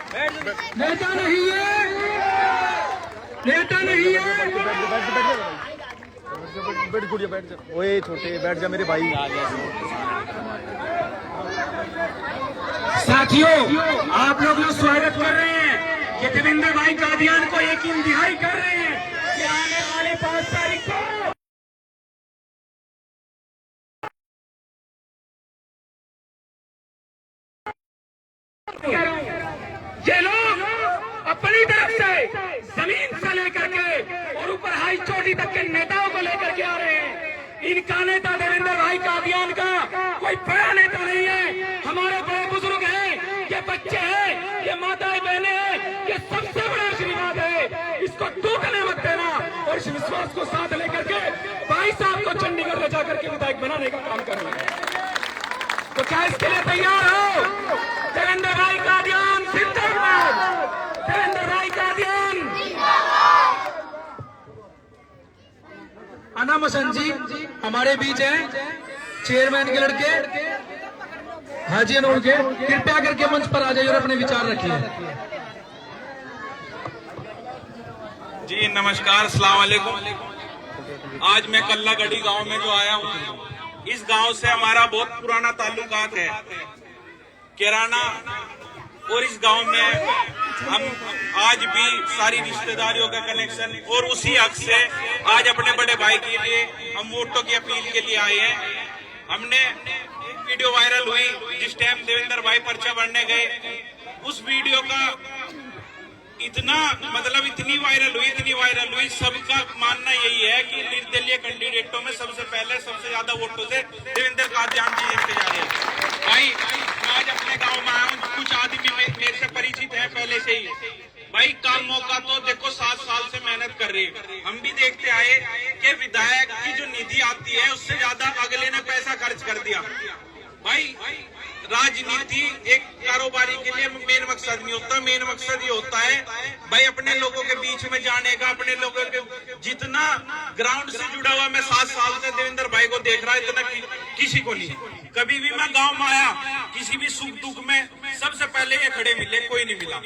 नेता नहीं है, नेता नहीं है। बैठ गुड़िया बैठ जा। ओए छोटे बैठ जा मेरे भाई। साथियों, आप लोग स्वागत कर रहे हैं कि देवेंद्र भाई कादियान को यकीन दिहाई कर रहे हैं कि आने वाली 5 तारीख को ये लोग अपनी तरफ से जमीन से लेकर के और ऊपर हाई चोटी तक के नेताओं को लेकर के आ रहे हैं। इनका नेता देवेंद्र भाई कादियान का कोई बड़ा नेता नहीं है। हमारे बड़े बुजुर्ग हैं, ये बच्चे हैं, ये माताएं बहनें हैं, ये सबसे बड़ा आशीर्वाद है। इसको टूटने मत देना और इस विश्वास को साथ लेकर के भाई साहब को चंडीगढ़ ले जाकर के विधायक बनाने का काम करना है। तो क्या इसके लिए तैयार हो? देवेंद्र भाई कादियान जिंदाबाद, देवेंद्र भाई कादियान। अनाम हसन जी हमारे बीच हैं, चेयरमैन के लड़के हाजी अनूर के, कृपया करके मंच पर आ जाइए और अपने विचार रखिए। जी नमस्कार, अस्सलाम वालेकुम। आज मैं कल्लागढ़ी गांव में जो आया हूँ, इस गांव से हमारा बहुत पुराना ताल्लुकात है किराना, और इस गांव में हम आज भी सारी रिश्तेदारियों का कनेक्शन, और उसी हक से आज अपने बड़े भाई के लिए हम वोटों की अपील के लिए आए हैं। हमने एक वीडियो वायरल हुई जिस टाइम देवेंद्र भाई पर्चा भरने गए, उस वीडियो का इतना इतनी वायरल हुई, सबका मानना यही है कि निर्दलीय कैंडिडेटों में सबसे पहले सबसे ज्यादा वोटों से देवेंद्र कादियान जी जीतते जा रहे हैं। भाई मैं आज अपने गांव में आया हूँ, कुछ आदमी मेरे से परिचित है पहले से ही। भाई काम मौका तो देखो 7 साल से मेहनत कर रही है। हम भी देखते आए कि विधायक की जो निधि आती है उससे ज्यादा अगले ने पैसा खर्च कर दिया। भाई राजनीति एक कारोबारी के लिए मेन मकसद नहीं होता, मेन मकसद ये होता है भाई अपने लोगों के बीच में जाने का, अपने लोगों के जितना ग्राउंड से जुड़ा हुआ मैं 7 साल से देवेंद्र भाई को देख रहा, इतना किसी को नहीं। कभी भी मैं गांव में आया, किसी भी सुख दुख में सबसे पहले ये खड़े मिले, कोई नहीं मिला।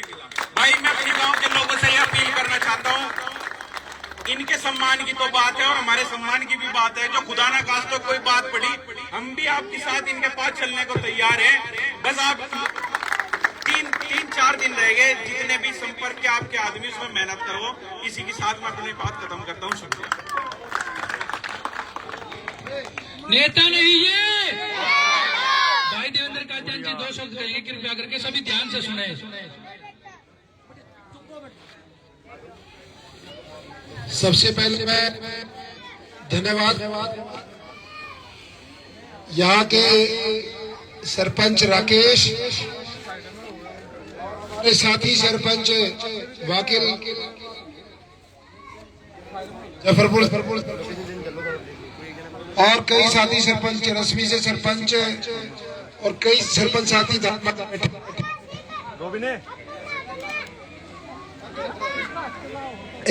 भाई मैं अपने गाँव के लोगों से ये अपील करना चाहता हूँ, इनके सम्मान की तो बात है और हमारे सम्मान की भी बात है। जो खुदा ना खास तो कोई बात पड़ी, हम भी आपके साथ इनके पास चलने को तैयार हैं। बस आप 3-4 दिन रह गए, जितने भी संपर्क के आपके आदमी उसमें मेहनत करो। इसी के साथ मैं अपनी बात खत्म करता हूँ। शुक्रिया। नेता नहीं है भाई देवेंद्र कादियान जी 2 शब्द कहेंगे, कृपया करके सभी ध्यान से सुने। सबसे पहले मैं धन्यवाद यहाँ के सरपंच राकेश, हमारे साथी सरपंच वाकिल जफरपुर और कई साथी सरपंच रश्मि से सरपंच और कई सरपंच साथी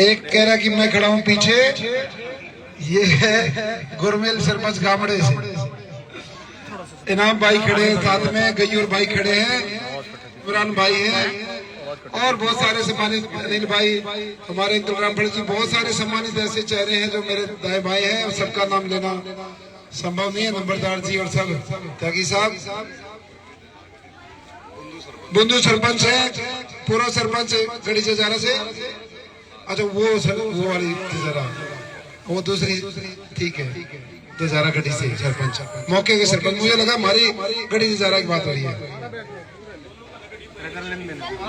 एक कह रहा कि मैं खड़ा हूं पीछे, ये है गुरमेल सरपंच गामड़े से। इनाम भाई खड़े हैं साथ में, गयूर भाई खड़े हैं, इमरान भाई हैं और बहुत सारे सम्मानित अनिल भाई, हमारे इंद्रग्राम फड़ जी, बहुत सारे सम्मानित ऐसे चेहरे हैं जो मेरे दाएं भाई हैं और सबका नाम लेना संभव नहीं है। नंबरदार जी और सब त्यागी साहब, बुंदू सरपंच है, पूर्व सरपंच गढ़ी जजारा से। अच्छा वो वाली जरा, वो दूसरी ठीक है, जजारा गढ़ी से सरपंच, मौके के सरपंच। मुझे लगा हमारी गढ़ी जजारा की बात हो रही है।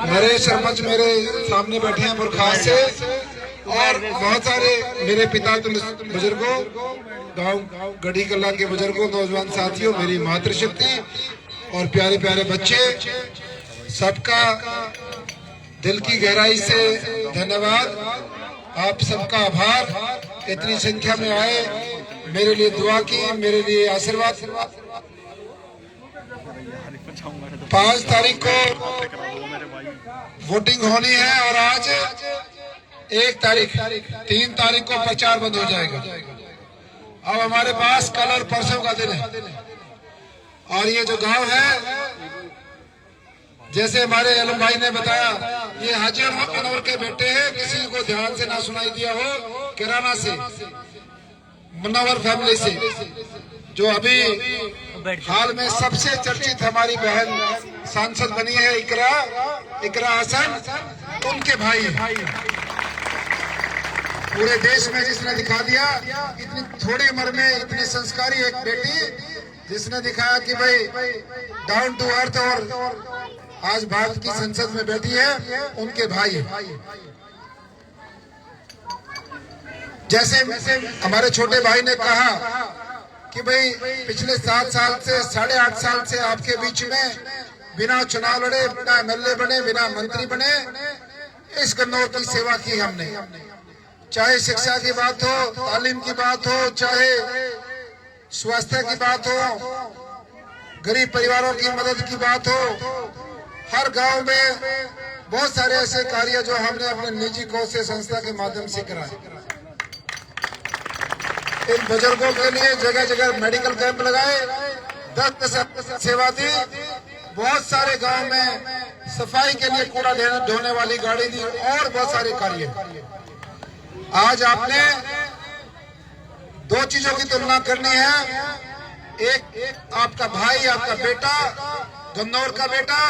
मेरे सरपंच मेरे सामने बैठे हैं बुरखास से, और बहुत सारे मेरे पिता बुजुर्गों, गांव गढ़ी कला के बुजुर्गों, नौजवान साथियों, मेरी मातृशक्ति और प्यारे प्यारे बच्चे, सबका दिल की गहराई से धन्यवाद। आप सबका आभार, इतनी संख्या में आए, मेरे लिए दुआ की, मेरे लिए आशीर्वाद। 5 तारीख को वोटिंग होनी है और आज 1 तारीख, 3 तारीख को प्रचार बंद हो जाएगा। अब हमारे पास कल और परसों का दिन है, और ये जो गांव है जैसे हमारे आलम भाई ने बताया, ये हाजी अनवर के बेटे हैं। किसी को ध्यान से ना सुनाई दिया हो, किराना से, मुनव्वर फैमिली से, जो अभी हाल में सबसे चर्चित हमारी बहन सांसद बनी है, इकरा हसन, उनके भाई। पूरे देश में जिसने दिखा दिया, इतनी थोड़ी उम्र में इतनी संस्कारी एक बेटी, जिसने दिखाया कि भाई डाउन टू अर्थ, और आज भारत की संसद में बैठी है, उनके भाई। जैसे हमारे छोटे भाई ने कहा कि भाई पिछले 7 साल से 8.5 साल से आपके बीच में बिना चुनाव लड़े, बिना एमएलए बने, बिना मंत्री बने, इस गन्नौर की सेवा की हमने। चाहे शिक्षा की बात हो, तालीम की बात हो, चाहे स्वास्थ्य की बात हो, गरीब परिवारों की मदद की बात हो, हर गांव में बहुत सारे ऐसे कार्य जो हमने अपने निजी कोष से, संस्था के माध्यम से कराए। इन बुजुर्गों के लिए जगह जगह मेडिकल कैंप लगाए, 10 सेवा दी, बहुत सारे गांव में सफाई के लिए कूड़ा ढोने वाली गाड़ी दी, और बहुत सारे कार्य। आज आपने 2 चीजों की तुलना करनी है। एक आपका भाई, आपका बेटा, गन्नौर का बेटा,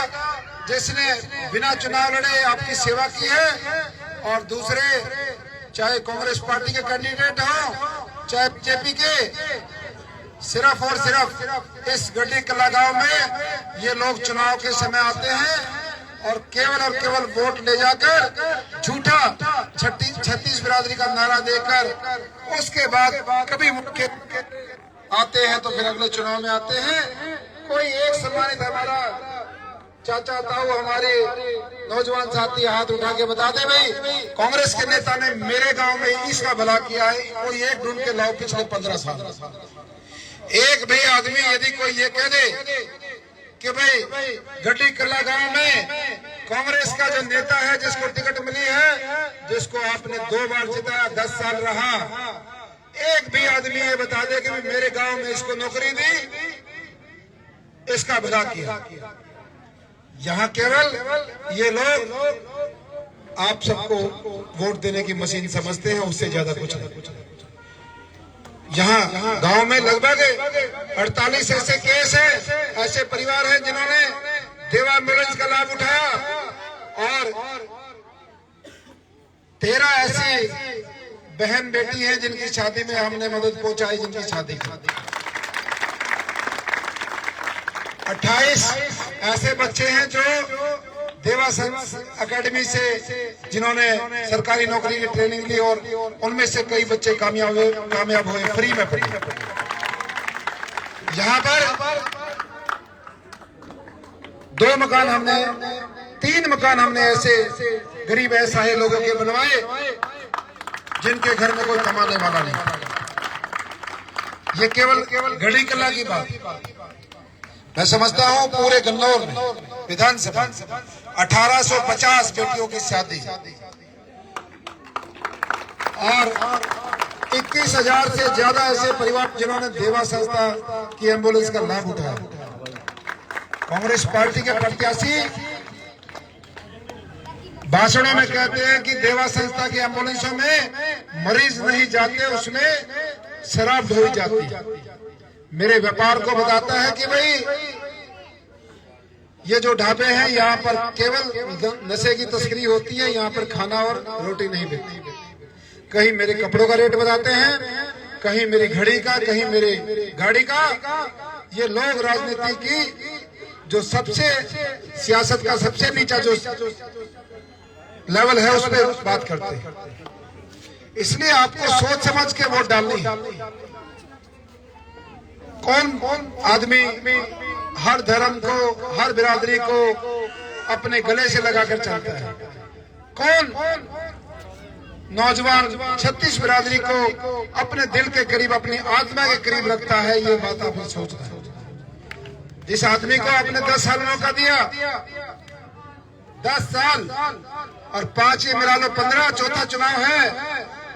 जिसने बिना चुनाव लड़े आपकी सेवा की है, और दूसरे चाहे कांग्रेस पार्टी के कैंडिडेट हो, चाहे बीजेपी के, सिर्फ और सिर्फ इस गड्डी कला गांव में ये लोग चुनाव के समय आते हैं और केवल वोट ले जाकर झूठा 36 बिरादरी का नारा देकर, उसके बाद कभी मुख्य आते हैं तो फिर अगले चुनाव में आते हैं। कोई एक सम्मानित हमारा चाचा ताऊ, हमारे नौजवान साथी हाथ उठा के बता दे भाई, कांग्रेस के नेता ने मेरे गांव में इसका भला किया है, कोई एक ढूंढ के लाओ पिछले 15 साल। एक भी आदमी यदि कोई ये कह दे कि भाई गड्डी कला गांव में कांग्रेस का जो नेता है, जिसको टिकट मिली है, जिसको आपने 2 बार जिताया, 10 साल रहा, एक भी आदमी ये बता दे कि मेरे गांव में इसको नौकरी दी, इसका भला किया। यहाँ केवल ये लोग आप सबको वोट देने की मशीन समझते हैं, उससे ज्यादा कुछ नहीं। यहाँ गांव में लगभग 48 ऐसे केस हैं, ऐसे परिवार हैं जिन्होंने देवा एम्बुलेंस का लाभ उठाया, और 13 ऐसी बहन बेटी हैं जिनकी शादी में हमने मदद पहुंचाई, जिनकी शादी की। 28 ऐसे बच्चे हैं जो देवा अकेडमी से, जिन्होंने सरकारी नौकरी की ट्रेनिंग ली, और उनमें से कई बच्चे कामयाब हुए, फ्री में पढ़े। यहाँ पर 2 मकान हमने, 3 मकान हमने ऐसे गरीब असहाय लोगों के बनवाए, जिनके घर में कोई कमाने वाला नहीं। ये केवल गढ़ी कला की बात। मैं समझता हूं पूरे गन्नौर में विधानसभा 1850 बेटियों की शादी, और 21,000 से ज्यादा ऐसे परिवार जिन्होंने देवा संस्था की एम्बुलेंस का लाभ उठाया। कांग्रेस पार्टी के प्रत्याशी भाषणों में कहते हैं कि देवा संस्था की एम्बुलेंसों में मरीज नहीं जाते, उसमें शराब ढोई जाती। मेरे व्यापार को बताता है कि भाई ये जो ढाबे हैं, यहाँ पर केवल नशे की तस्करी होती है, यहाँ पर खाना और रोटी नहीं बिकती। कहीं मेरे कपड़ों का रेट बताते हैं, कहीं मेरी घड़ी का, कहीं मेरी गाड़ी का। ये लोग राजनीति की जो सबसे, सियासत का सबसे नीचा जो लेवल है, उस पर बात करते हैं। इसलिए आपको सोच समझ के वोट डालनी है। कौन आदमी हर धर्म को, हर बिरादरी को अपने गले से लगाकर चलता है? कौन नौजवान 36 बिरादरी को अपने दिल के करीब, अपनी आत्मा के करीब रखता है? ये बात आप सोचता है। जिस आदमी को आपने 10 साल मौका दिया, 10 साल और 5 ही मिला लो 15, चौथा चुनाव है,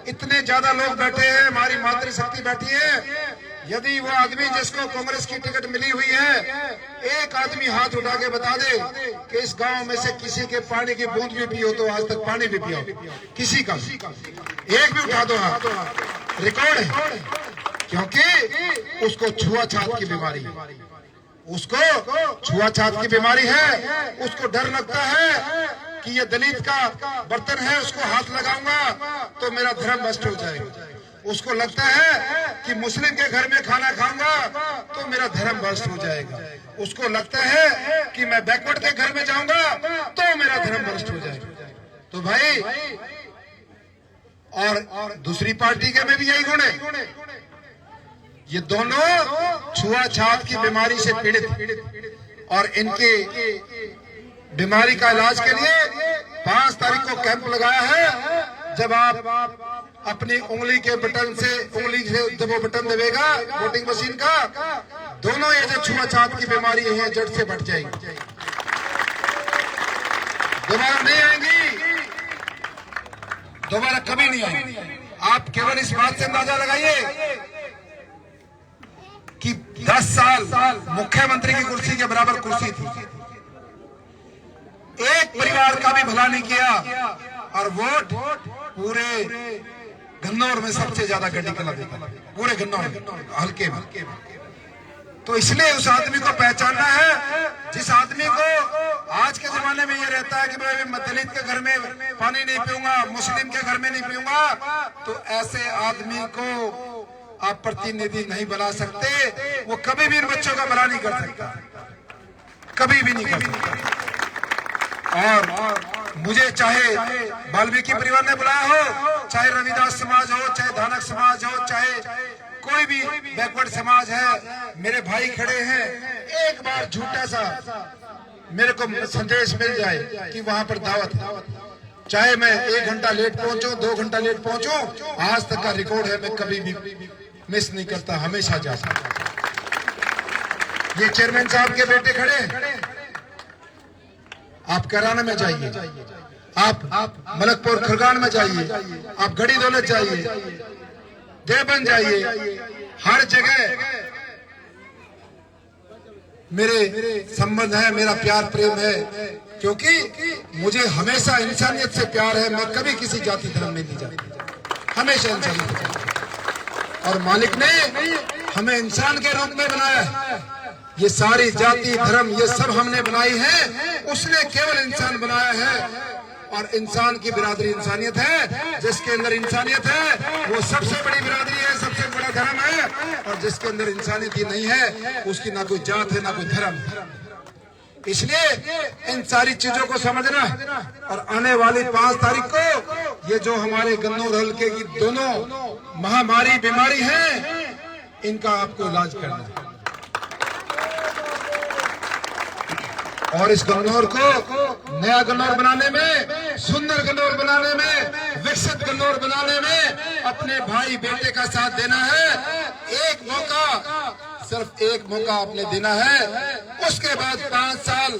इतने ज्यादा लोग बैठे हैं, हमारी मातृशक्ति बैठी है। यदि वो आदमी जिसको कांग्रेस की टिकट मिली हुई है एक आदमी हाथ उठा के बता दे कि इस गांव में से किसी के पानी की बूंद भी पियो तो आज तक पानी भी पियो, किसी का एक भी उठा दो हाथ, रिकॉर्ड है। क्योंकि उसको छुआछूत की बीमारी है, उसको छुआछूत की बीमारी है। उसको डर लगता है कि ये दलित का बर्तन है, उसको हाथ लगाऊंगा तो मेरा धर्म भ्रष्ट हो जाएगा। उसको लगता है कि मुस्लिम के घर में खाना खाऊंगा तो मेरा धर्म भ्रष्ट हो जाएगा। उसको लगता है कि मैं बैकवर्ड के घर में जाऊंगा तो मेरा धर्म भ्रष्ट हो जाएगा। तो भाई, और दूसरी पार्टी के में भी यही गुण है। ये दोनों छुआछूत की बीमारी से पीड़ित, और इनकी बीमारी का इलाज के लिए 5 तारीख को कैंप लगाया है। जब आप अपनी उंगली के बटन से, उंगली से जब वो बटन दबेगा वोटिंग मशीन का, दोनों ये जो छुआछूत की बीमारी है जड़ से बढ़ जाएगी, दोबारा नहीं आएंगी, दोबारा कभी नहीं आएंगी। आप केवल इस बात से अंदाजा लगाइए कि 10 साल मुख्यमंत्री की कुर्सी के बराबर कुर्सी थी, एक परिवार का भी भला नहीं किया, और वोट पूरे गन्नौर में सबसे ज्यादा गड्डी कला देता, पूरे गन्नौर हल्के में। तो इसलिए उस आदमी को पहचानना है, जिस आदमी को आज के जमाने में ये रहता है कि मैं दलित के घर में पानी नहीं पीऊंगा, मुस्लिम के घर में नहीं पीऊंगा, तो ऐसे आदमी को आप प्रतिनिधि नहीं बना सकते। वो कभी भी इन बच्चों का भला नहीं कर सकता, कभी भी नहीं कर सकता। और मुझे चाहे वाल्मीकि परिवार ने बुलाया हो, चाहे रविदास समाज हो, चाहे धानक समाज हो, चाहे कोई भी बैकवर्ड समाज है, मेरे भाई खड़े हैं, एक बार झूठा सा मेरे को संदेश मिल जाए कि वहां पर दावत है, चाहे मैं 1 घंटा लेट पहुंचूं, 2 घंटा लेट पहुंचूं, आज तक का रिकॉर्ड है, मैं कभी भी मिस नहीं करता, हमेशा जाता। ये चेयरमैन साहब के बेटे खड़े, आप कैराना में जाइए, आप मलकपुर खरगान में जाइए, आप गढ़ी दौलत जाइए, देवबंद जाइए, हर जगह मेरे संबंध है, मेरा प्यार प्रेम है, क्योंकि मुझे हमेशा इंसानियत से प्यार है। मैं कभी किसी जाति धर्म में नहीं जाता, हमेशा इंसानियत। और मालिक ने हमें इंसान के रूप में बनाया है। ये सारी जाति धर्म ये सब हमने बनाई है, उसने केवल इंसान बनाया है। और इंसान की बिरादरी इंसानियत है। जिसके अंदर इंसानियत है वो सबसे बड़ी बिरादरी है, सबसे बड़ा धर्म है। और जिसके अंदर इंसानियत ही नहीं है उसकी ना कोई जात है ना कोई धर्म। इसलिए इन सारी चीजों को समझना, और आने वाली 5 तारीख को ये जो हमारे गन्नौर हल्के की दोनों महामारी बीमारी है, इनका आपको इलाज करना है। और इस गन्नौर को नया गन्नौर बनाने में, सुंदर गन्नौर बनाने में, विकसित गन्नौर बनाने में अपने भाई बेटे का साथ देना है। एक मौका, सिर्फ एक मौका आपने देना है। उसके बाद 5 साल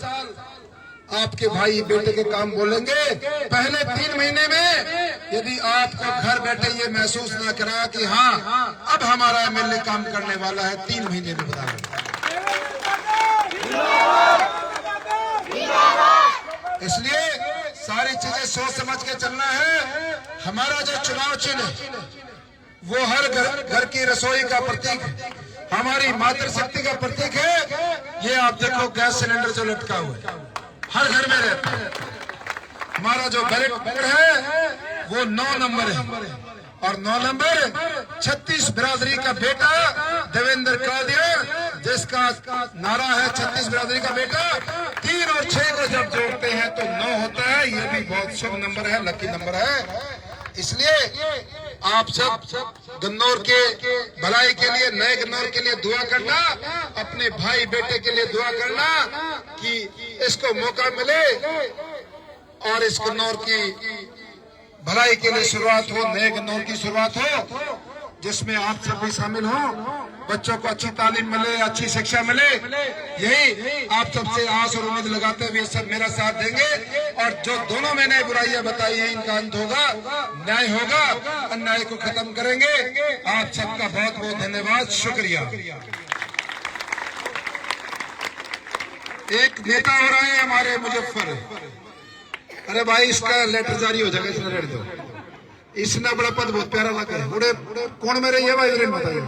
आपके भाई बेटे के काम बोलेंगे। पहले 3 महीने में यदि आपको घर बैठे ये महसूस ना करा कि हाँ अब हमारा एमएलए काम करने वाला है, 3 महीने में बताएंगे। इसलिए सारी चीजें सोच समझ के चलना है। हमारा जो चुनाव चिन्ह है वो हर घर की रसोई का प्रतीक है, हमारी मातृशक्ति का प्रतीक है। ये आप देखो गैस सिलेंडर जो लटका हुआ है हर घर में रहता है। हमारा जो बैलेट पेपर है वो 9 नंबर है, और 9 नंबर 36 बिरादरी का बेटा देवेंद्र कादियान, जिसका नारा है 36 बिरादरी का बेटा। 3 और 6 को जब जोड़ते हैं तो 9 होता है। ये भी बहुत शुभ नंबर है, लकी नंबर है। इसलिए आप सब गन्नौर के भलाई के लिए, नए गन्नौर के लिए दुआ करना, अपने भाई बेटे के लिए दुआ करना कि इसको मौका मिले और इस गन्नौर की भलाई के लिए शुरुआत हो, नए गन्नौर की शुरुआत हो, जिसमें आप सब भी शामिल हो। बच्चों को अच्छी तालीम मिले, अच्छी शिक्षा मिले, यही आप सबसे आस और उम्मीद लगाते हुए सब मेरा साथ देंगे। और जो दोनों मैंने बुराइयां बताई हैं इनका अंत होगा, न्याय होगा, अन्याय को खत्म करेंगे। आप सबका बहुत बहुत धन्यवाद, शुक्रिया। एक नेता हो रहा है हमारे मुजफ्फर। अरे भाई इसका लेटर जारी हो जाएगा, इसने रेट दो। इसने बड़ा पद बहुत प्यारा लगा है। कौन मेरे ये भाई बताइए।